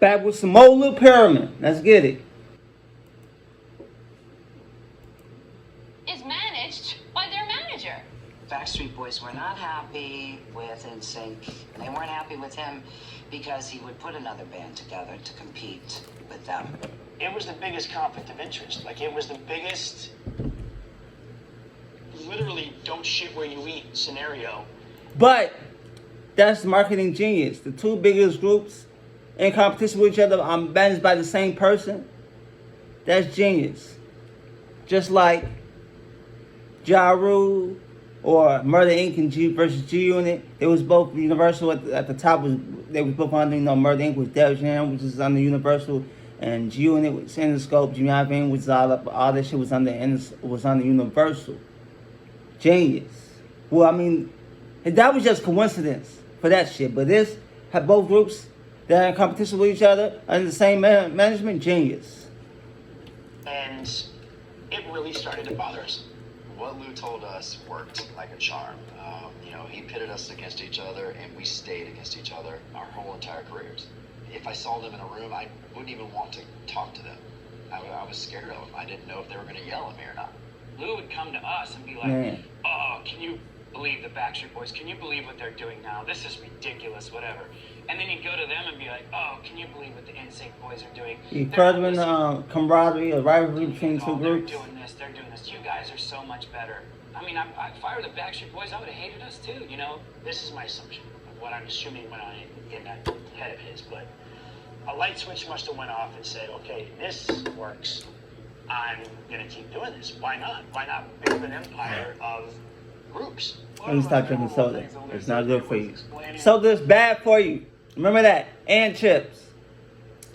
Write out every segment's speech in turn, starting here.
Back with some more Lou Pearlman. Let's get it. Is managed by their manager. Backstreet Boys were not happy with NSYNC. They weren't happy with him because he would put another band together to compete with them. It was the biggest conflict of interest. Like, it was the biggest, literally, don't shit where you eat scenario. But that's marketing genius. The two biggest groups in competition with each other managed by the same person. That's genius. Just like Ja Rule or Murder Inc. and G versus G Unit. It was both Universal at the top. They was both under, Murder Inc. was Def Jam, which is under Universal, and G Unit was Interscope. Jimmy Iovine was all that shit was under Universal. Genius. Well, I mean, that was just coincidence for that shit. But this had both groups that are in competition with each other under the same management. Genius. And it really started to bother us. What Lou told us worked like a charm. He pitted us against each other, and we stayed against each other our whole entire careers. If I saw them in a room, I wouldn't even want to talk to them. I was scared of them. I didn't know if they were going to yell at me or not. Lou would come to us and be like, Man. "Oh, can you believe the Backstreet Boys? Can you believe what they're doing now? This is ridiculous, whatever." And then he'd go to them and be like, "Oh, can you believe what the NSYNC boys are doing? You furthering camaraderie, a rivalry between two groups. They're doing this. You guys are so much better." I mean, if I were the Backstreet Boys, I would have hated us too, This is my assumption of what I'm assuming when I'm in that head of his, but a light switch must have went off and said, okay, this works. I'm going to keep doing this. Why not? Why not build an empire of groups? And you stop drinking soda. It's not good for you. Soda's bad for you. Remember that. And chips.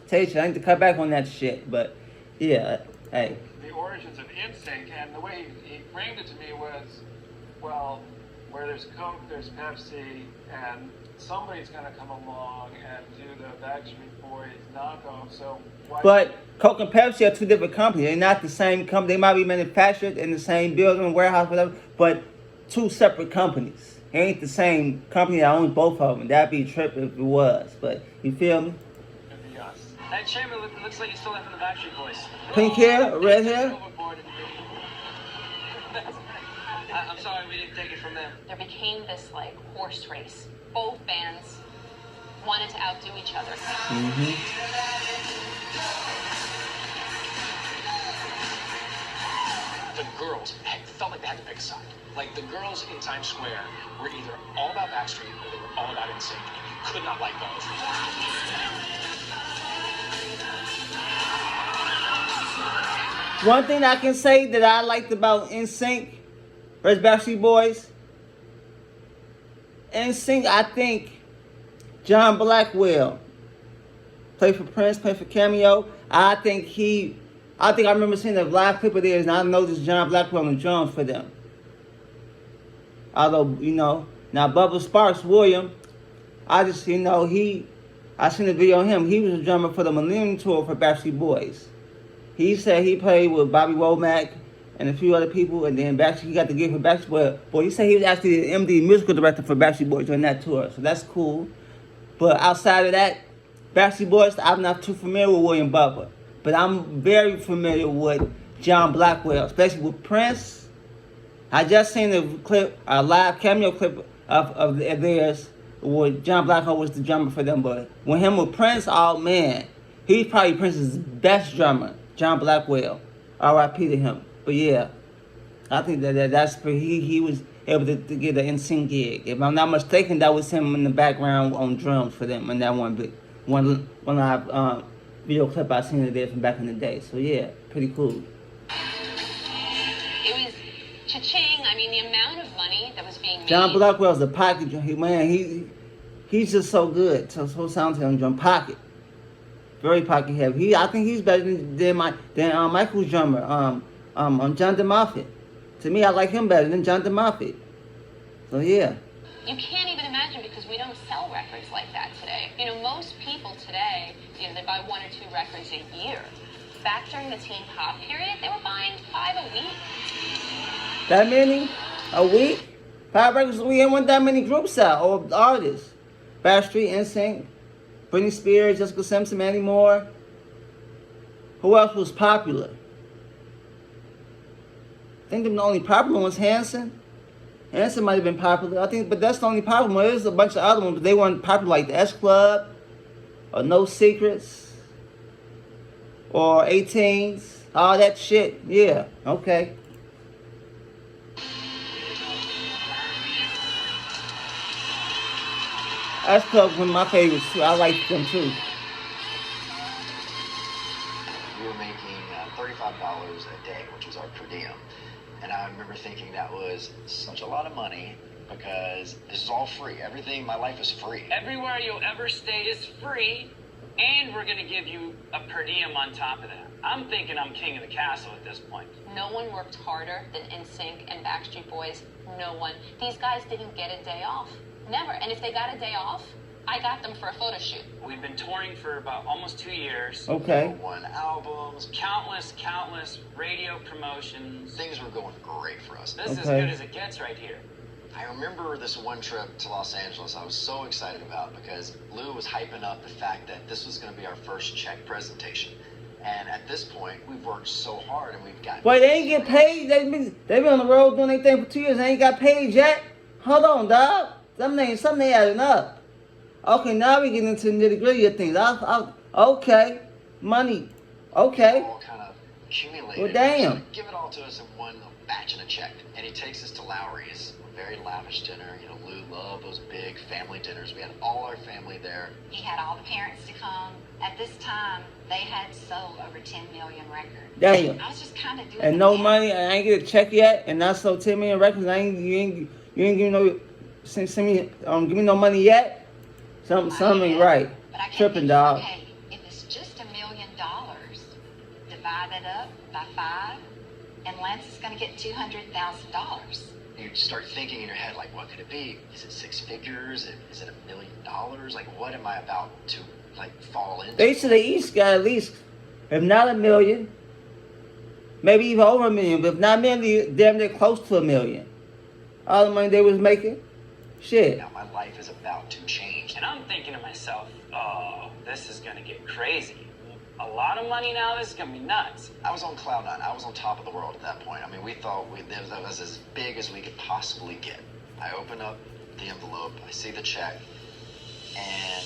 Tell you, I need to cut back on that shit. But, yeah, hey. The origins of NSYNC, and the way he framed it to me was, well, where there's Coke, there's Pepsi, and somebody's going to come along and do the Backstreet Boys knockoff. So why? But Coke and Pepsi are two different companies. They're not the same company. They might be manufactured in the same building, warehouse, whatever, but two separate companies. It ain't the same company that owns both of them. That'd be a trip if it was. But you feel me? It'd be us. Hey, Chamber, looks like you're still after the Backstreet Boys. Pink hair, red hair. I'm sorry, we didn't take it from them. There became this horse race. Both bands wanted to outdo each other. The girls felt like they had to pick a side. Like, the girls in Times Square were either all about Backstreet or they were all about NSYNC, and you could not like both. One thing I can say that I liked about NSYNC versus Backstreet Boys, NSYNC, I think John Blackwell played for Prince, played for Cameo. I think I remember seeing a live clip of theirs, and I noticed John Blackwell on the drums for them. Although, now Bubba Sparks, William, I seen a video of him. He was a drummer for the Millennium Tour for Backstreet Boys. He said he played with Bobby Womack and a few other people, and then he got the gig for Backstreet Boys. He said he was actually the MD musical director for Backstreet Boys during that tour, so that's cool. But outside of that, Backstreet Boys, I'm not too familiar with William Butler, but I'm very familiar with John Blackwell, especially with Prince. I just seen a live cameo clip of theirs where John Blackwell was the drummer for them, but when him with Prince, oh man, he's probably Prince's best drummer, John Blackwell. R.I.P. to him. But yeah, I think that's he was able to get an NSYNC gig. If I'm not mistaken, that was him in the background on drums for them in that one live video clip I seen of theirs from back in the day. So yeah, pretty cool. It was cha-ching. I mean, the amount of money that was being made. John Blackwell's a pocket man. He's just so good. So talented on drum pocket. Very pocket heavy. I think he's better than Michael's drummer. John DeMoffitt. To me, I like him better than John DeMoffitt. So yeah. You can't even imagine because we don't sell records like that today. Most people today, they buy 1 or 2 records a year. Back during the teen pop period, they were buying 5 a week. That many? A week? 5 records a week? Ain't want that many groups out or artists. Backstreet, NSYNC. Britney Spears, Jessica Simpson, Mandy Moore. Who else was popular? I think the only popular one's Hanson. Hanson might have been popular, I think, but that's the only popular one. There's a bunch of other ones, but they weren't popular, like the S Club, or No Secrets, or 18s, all that shit. Yeah, okay. S Club was one of my favorites too. I liked them too. We were making $35 a day, which was our per diem. And I remember thinking that was such a lot of money because this is all free. Everything, my life is free. Everywhere you'll ever stay is free, and we're gonna give you a per diem on top of that. I'm thinking I'm king of the castle at this point. No one worked harder than NSYNC and Backstreet Boys. No one. These guys didn't get a day off. Never. And if they got a day off, I got them for a photo shoot. We've been touring for about almost 2 years. Okay. One albums, Countless radio promotions. things were going great for us. This is as Okay. good as it gets right here. I remember this one trip to Los Angeles I was so excited about because Lou was hyping up the fact that this was going to be our first check presentation. And at this point, we've worked so hard and we've gotten... Wait, they ain't get paid? They been on the road doing their thing for 2 years. They ain't got paid yet? Hold on, dog. Something ain't adding up. Okay, now we getting into the nitty gritty of things. Okay, money. Okay. all kind of accumulated. Well, damn. So give it all to us in one batch and a check. And he takes us to Lowry's, a very lavish dinner. You know, Lou loved those big family dinners. We had all our family there. He had all the parents to come. At this time, they had sold over 10 million records. Damn. I was just kind of doing And the no math. money, and I ain't get a check yet, and I sold 10 million records. You ain't give me no, send me, give me no money yet. Something ain't right. But I kept Tripping, thinking, dog. okay, if it's just $1 million, divide it up by 5, and Lance is going to get $200,000. You start thinking in your head, like, what could it be? Is it 6 figures? Is it $1 million? Like, what am I about to, like, fall into? They should have each got at least, if not $1 million, maybe even over $1 million, but if not $1 million, damn near close to $1 million. All the money they was making, shit. Now my life is about to change. And I'm thinking to myself, oh, this is gonna get crazy. A lot of money now, this is gonna be nuts. I was on cloud nine. I was on top of the world at that point. I mean, we thought that was as big as we could possibly get. I open up the envelope, I see the check, and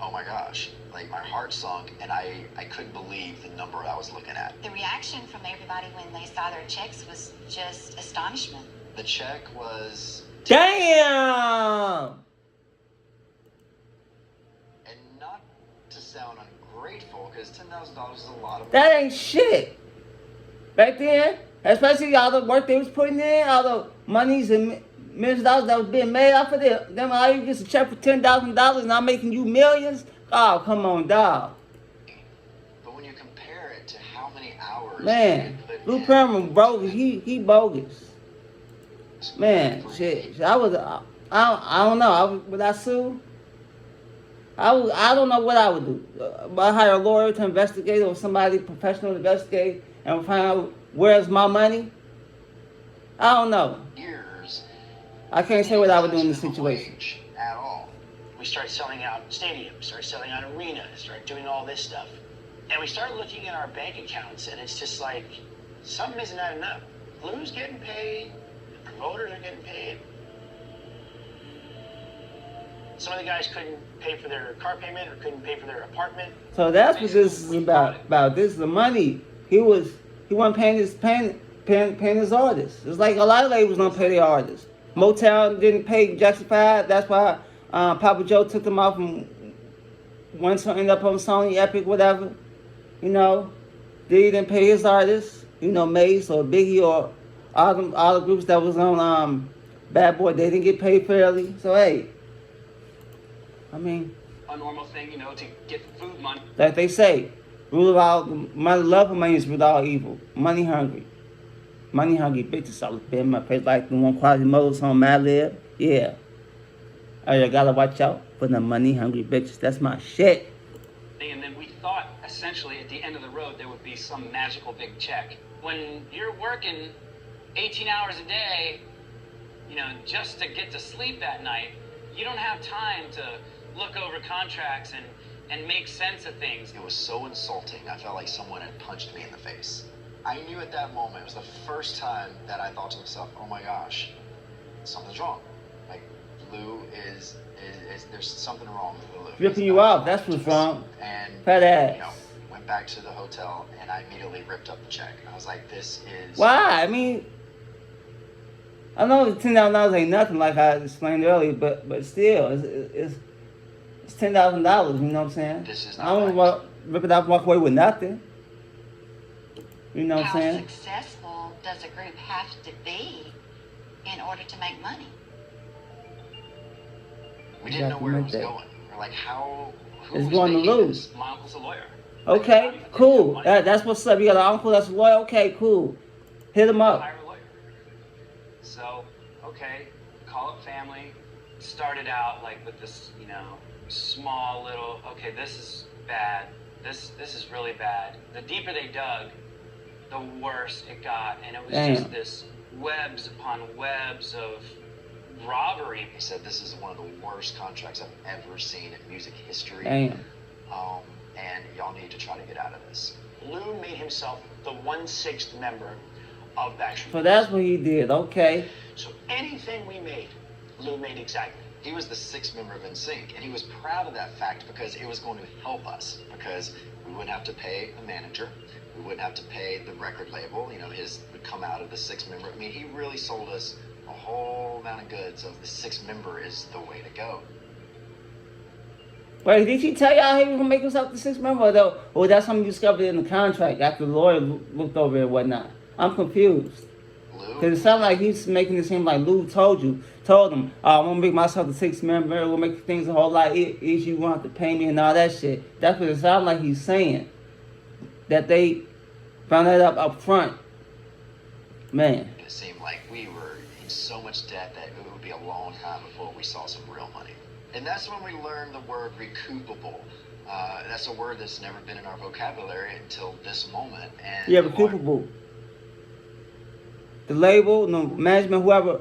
oh my gosh, like my heart sunk, and I couldn't believe the number I was looking at. The reaction from everybody when they saw their checks was just astonishment. The check was, Damn! and not to sound ungrateful, because $10,000 is a lot of money. That ain't shit. Back then, especially all the work they was putting in, all the monies and millions of dollars that was being made off of them, all you get a check for $10,000 and I'm making you millions? Oh, come on, dog. But when you compare it to how many hours Man, we put Lou in, Pearlman bogus. He bogus. Man, shit. I don't know. Would I sue? I don't know what I would do. I hire a lawyer to investigate, or somebody professional to investigate and find out where's my money. I don't know. years, I can't say what I would do in this minimum situation. wage at all. We start selling out stadiums, start selling out arenas, start doing all this stuff. And we start looking at our bank accounts, and it's just like, something isn't adding up. Lou's getting paid, the promoters are getting paid. Some of the guys couldn't pay for their car payment or couldn't pay for their apartment. So that's what this is about. This is the money. He wasn't paying his artists. It's like a lot of labels don't pay their artists. Motown didn't pay Jackson 5. That's why Papa Joe took them off and one song ended up on Sony, Epic, whatever. You know, Diddy didn't pay his artists. You know, Mace or Biggie or all the groups that was on Bad Boy, they didn't get paid fairly. So hey, I mean, A normal thing, you know, to get food money. like they say, rule of all money, love of money is with all evil. Money hungry bitches all up in my face like the one Quality Motors on my lib. Yeah. I gotta watch out for the money hungry bitches. That's my shit. And then we thought, essentially, at the end of the road, there would be some magical big check. When you're working 18 hours a day, you know, just to get to sleep that night, you don't have time to look over contracts and and make sense of things. It was so insulting. I felt like someone had punched me in the face. I knew at that moment, it was the first time that I thought to myself, oh my gosh, something's wrong. Like, Lou is there's something wrong with Lou. Ripping you off, that's what's wrong. And, Fat ass. you know, went back to the hotel, and I immediately ripped up the check. I was like, this is... Why? I mean, I know $10,000 ain't nothing, like I explained earlier, but still, it's $10,000. You know what I'm saying? This is I not don't right. want to rip it off and walk away with nothing. You know what I'm How saying? successful does a group have to be in order to make money? We didn't know where it was Exactly. going. We're like, how... Who It's was going to making lose. this? My uncle's a lawyer. Okay, cool. That's what's up. You got an uncle that's a lawyer. Okay, cool. Hit him up. Hire a lawyer. So, okay, call up family. Started out like with this, you know, small little, okay, this is bad. This is really bad. The deeper they dug, the worse it got. And it was just Damn. this webs upon webs of robbery. He said, this is one of the worst contracts I've ever seen in music history. Damn. And y'all need to try to get out of this. Lou made himself the 1/6 member of Backstreet So Boys. that's what he did. Okay. So anything we made, Lou made exactly. He was the sixth member of NSYNC, and he was proud of that fact because it was going to help us, because we wouldn't have to pay a manager, we wouldn't have to pay the record label, you know, his would come out of the sixth member. I mean, he really sold us a whole amount of goods of the sixth member is the way to go. Wait, did he tell y'all he was gonna make himself the sixth member, though? Or was that something you discovered in the contract after the lawyer looked over it and whatnot? I'm confused. Lou, Because it sounds like he's making it seem like Lou told him, I'm gonna make myself the sixth member, we'll make things a whole lot easier, you won't have to pay me and all that shit. That's what it sounds like he's saying. That they found that up front. Man. it seemed like we were in so much debt that it would be a long time before we saw some real money. And that's when we learned the word recoupable. That's a word that's never been in our vocabulary until this moment. And Yeah, recoupable. The label, the management, whoever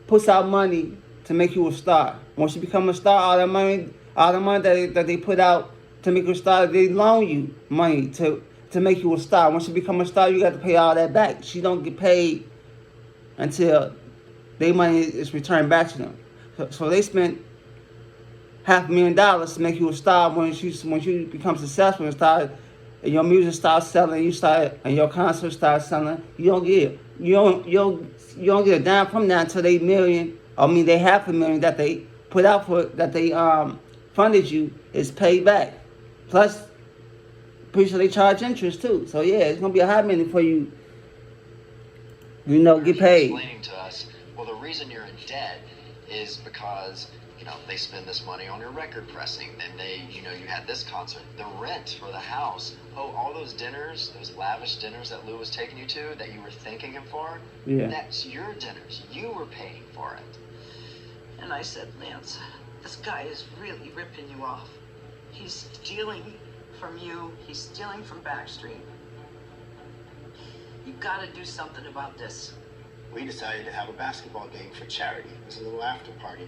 puts out money to make you a star. Once you become a star, all the money that they put out to make you a star, they loan you money to make you a star. Once you become a star, you got to pay all that back. She don't get paid until their money is returned back to them. So they spent $500,000 to make you a star. Once you become successful and your music starts selling, and your concert starts selling, you don't get a dime from that until they $500,000 that they put out for that they funded you is paid back. Plus, pretty sure they charge interest too. So yeah, it's gonna be a hot minute before you get He's paid. explaining to us, well, the reason you're in debt is because, they spend this money on your record pressing. Then you had this concert, the rent for the house. Oh, all those dinners, those lavish dinners that Lou was taking you to that you were thanking him for, Yeah. that's your dinners. You were paying for it. And I said, Lance, this guy is really ripping you off. He's stealing from you. He's stealing from Backstreet. You've got to do something about this. We decided to have a basketball game for charity. It was a little after party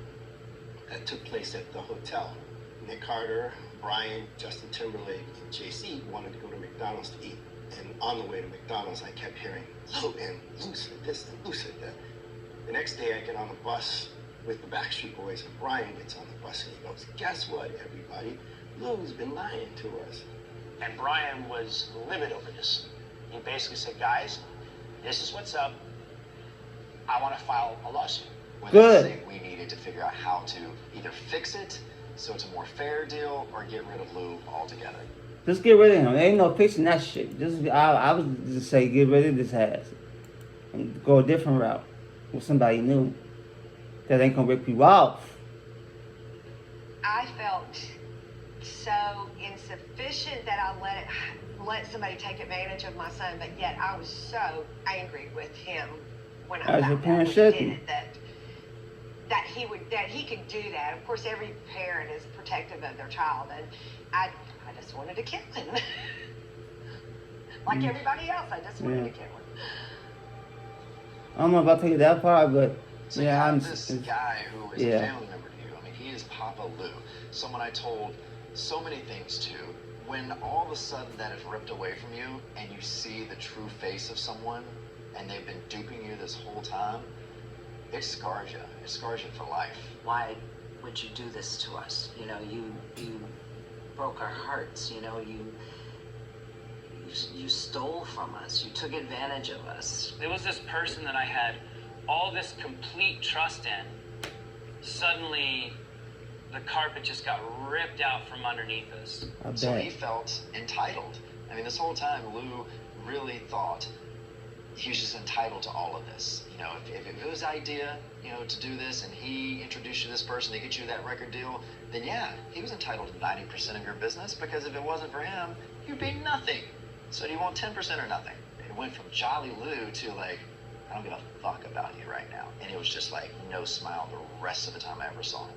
that took place at the hotel. Nick Carter, Brian, Justin Timberlake, and JC wanted to go to McDonald's to eat. And on the way to McDonald's, I kept hearing, Lou, and Lou said this, and Lou said that. The next day, I get on the bus with the Backstreet Boys, and Brian gets on the bus, and he goes, guess what, everybody? Lou's been lying to us. And Brian was livid over this. He basically said, guys, this is what's up. I want to file a lawsuit. When Good. they say we needed to figure out how to either fix it so it's a more fair deal or get rid of Lou altogether. Just get rid of him. There ain't no fixing that shit. I would just say get rid of this ass and go a different route with somebody new that ain't gonna rip you off. I felt so insufficient that I let somebody take advantage of my son, but yet I was so angry with him when I As a found parent out he should did be. it, that he could do that. Of course, every parent is protective of their child, and I just wanted to kill him. Like everybody else, I just wanted to kill him. I don't know if I'll take it that far, but So yeah, you have this guy who is yeah. a family member to you. I mean, he is Papa Lou. Someone I told So many things too. When all of a sudden that is ripped away from you and you see the true face of someone and they've been duping you this whole time, it scars you. It scars you for life. Why would you do this to us? You know, you broke our hearts. You know, you stole from us. You took advantage of us. There was this person that I had all this complete trust in. Suddenly, the carpet just got ripped out from underneath us. So he felt entitled. I mean, this whole time, Lou really thought he was just entitled to all of this. You know, if it was his idea, you know, to do this, and he introduced you to this person to get you that record deal, then yeah, he was entitled to 90% of your business, because if it wasn't for him, you'd be nothing. So do you want 10% or nothing? It went from Jolly Lou to like, I don't give a fuck about you right now. And it was just like no smile the rest of the time I ever saw him.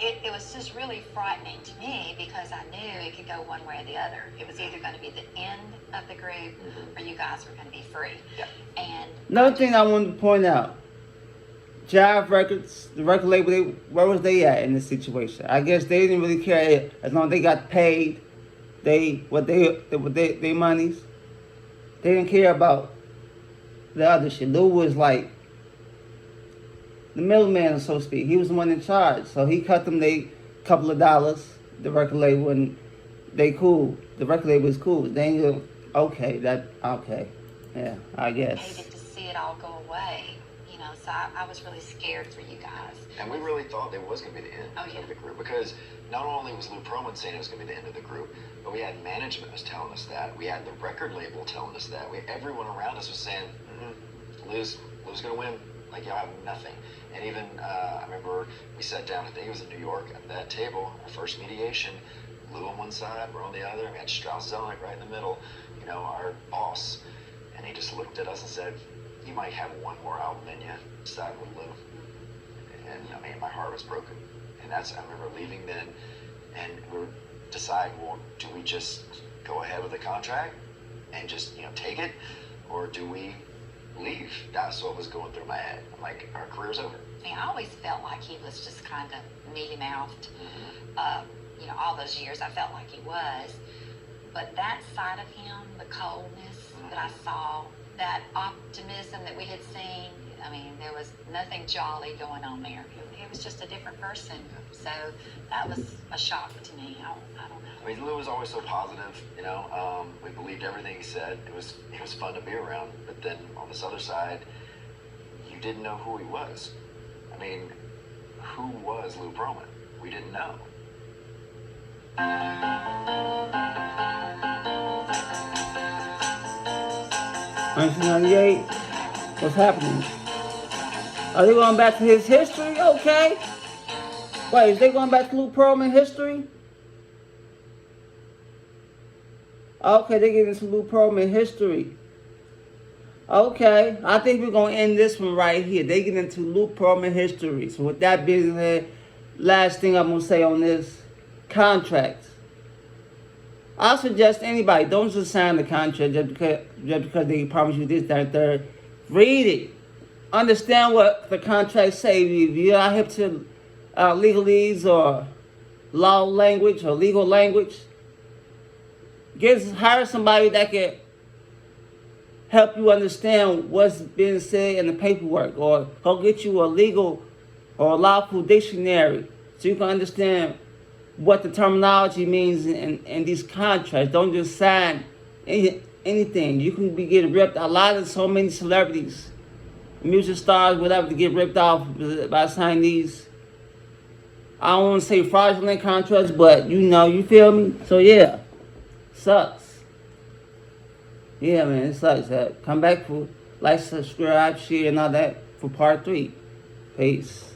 It was just really frightening to me because I knew it could go one way or the other. It was either going to be the end of the group or you guys were going to be free. Yeah. And Another thing I wanted to point out, Jive Records, the record label, where was they at in this situation? I guess they didn't really care as long as they got paid, they monies. They didn't care about the other shit. Lou was like the middleman, so to speak. He was the one in charge, so he cut them they couple of dollars. The record label, and they cool. The record label is cool. They ain't go, okay, yeah, I guess. hated to see it all go away. You know, so I was really scared for you guys. And we really thought it was going to be the end Oh, yeah. of the group, because not only was Lou Pearlman saying it was going to be the end of the group, but we had management was telling us that. We had the record label telling us that. Everyone around us was saying, Lou's going to win. Like, y'all have nothing. And even, I remember we sat down, I think it was in New York, at that table, our first mediation, Lou on one side, we're on the other, we had Strauss Zelnick right in the middle, you know, our boss. And he just looked at us and said, you might have one more album in you, side with Lou. And I mean, my heart was broken. And I remember leaving then, and we were deciding, well, do we just go ahead with the contract and just, you know, take it? Or do we leave? That's what was going through my head. I'm like, our career's over. I always felt like he was just kind of mealy-mouthed. You know, all those years I felt like he was. But that side of him, the coldness that I saw, that optimism that we had seen, I mean, there was nothing jolly going on there. He was just a different person. So that was a shock to me. I don't know. I mean, Lou was always so positive, you know. We believed everything he said. It was fun to be around. But then on this other side, you didn't know who he was. I mean, who was Lou Pearlman? We didn't know. 1998, what's happening? Are they going back to his history? Okay. Wait, is they going back to Lou Pearlman history? Okay, they get into Lou Pearlman history. Okay, I think we're going to end this one right here. They get into Lou Pearlman history. So with that being said, last thing I'm going to say on this, contracts. I suggest anybody, don't just sign the contract just because they promise you this, that, and third. Read it. Understand what the contract say. If you're not hip to legalese or law language or legal language, hire somebody that can help you understand what's being said in the paperwork, or go get you a legal or a lawful dictionary so you can understand what the terminology means in these contracts. Don't just sign anything. You can be getting ripped. So many celebrities, music stars, whatever, to get ripped off by signing these, I don't want to say fraudulent contracts, but you know, you feel me? So yeah, sucks. Yeah, man, it sucks. Come back for like, subscribe, share, and all that for part 3. Peace.